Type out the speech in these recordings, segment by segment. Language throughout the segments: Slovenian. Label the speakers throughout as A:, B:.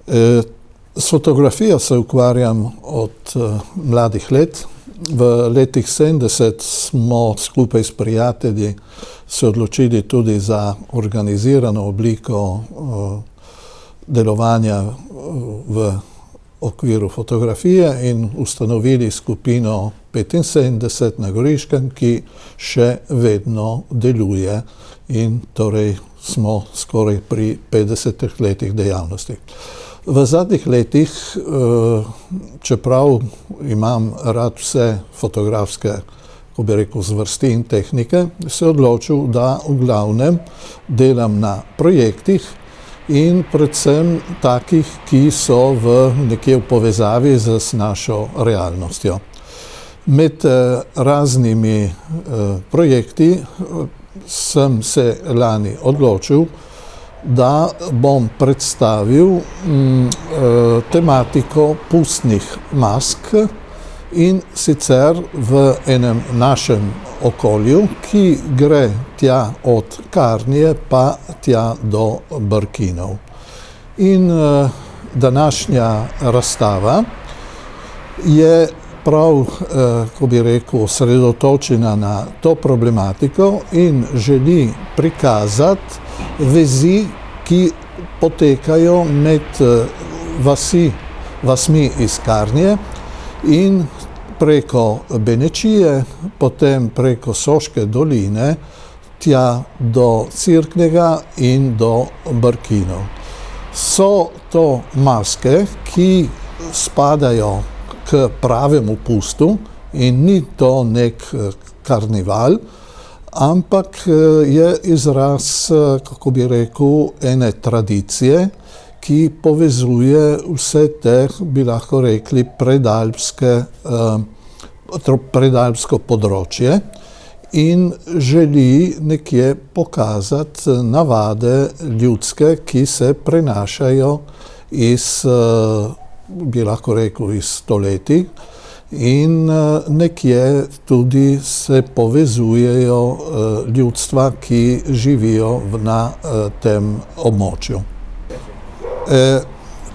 A: S fotografijo se ukvarjam od mladih let. V letih 70 smo skupaj s prijatelji se odločili tudi za organizirano obliko delovanja v okviru fotografije in ustanovili skupino 75 na Goriškem, ki še vedno deluje in torej smo skoraj pri 50 letih dejavnosti. V zadnjih letih, čeprav imam rad vse fotografske, ko bi rekel, zvrsti in tehnike, se odločil, da v glavnem delam na projektih in predvsem takih, ki so nekje v povezavi z našo realnostjo. Med raznimi projekti sem se lani odločil, da bom predstavil tematiko pustnih mask in sicer v enem našem okolju, ki gre tja od Karnije pa tja do Brkinov. In današnja razstava je prav, ko bi rekel, osredotočena na to problematiko in želi prikazati vezi, ki potekajo med vasmi iz Karnije in preko Benečije, potem preko Soške doline, tja do Cerknega in do Brkinov. So to maske, ki spadajo k pravemu pustu in ni to nek karneval, ampak je izraz, kako bi rekel, ene tradicije, ki povezuje vse te, bi lahko rekli, predalpsko področje in želi nekje pokazati navade ljudske, ki se prenašajo iz, bi lahko rekel, iz stoletij in nekje tudi se povezujejo ljudstva, ki živijo na tem območju.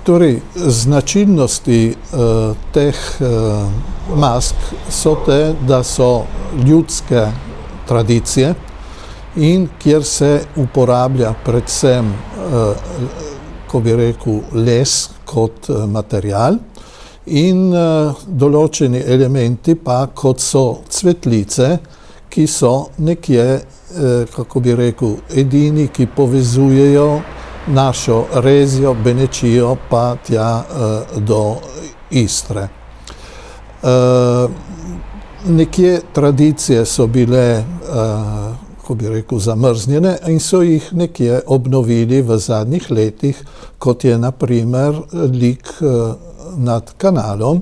A: Torej, značilnosti teh mask so te, da so ljudske tradicije in kjer se uporablja predvsem, ko bi rekel, les kot material in določeni elementi pa, kot so cvetlice, ki so nekje, kako bi rekel, edini, ki povezujejo našo Rezijo, Benečijo pa tja do Istre. Nekje tradicije so bile, ko bi rekel, zamrznjene in so jih nekje obnovili v zadnjih letih, kot je na primer lik nad kanalom,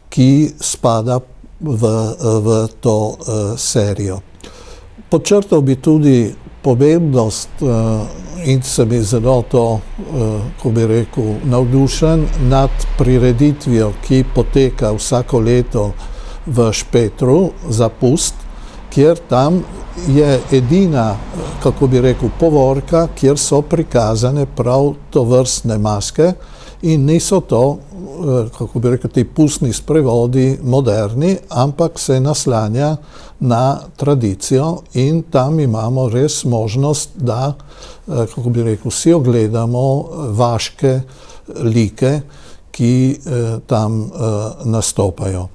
A: ki spada v to serijo. Podčrtal bi tudi pomembnost in se mi zelo to, ko bi rekel, navdušen nad prireditvijo, ki poteka vsako leto v Špetru za pust, kjer tam je edina, kako bi rekel, povorka, kjer so prikazane prav tovrstne maske in niso to, kako bi rekel, ti pustni sprevodi moderni, ampak se naslanja na tradicijo in tam imamo res možnost, da, kako bi rekel, si ogledamo vaške like, ki tam nastopajo.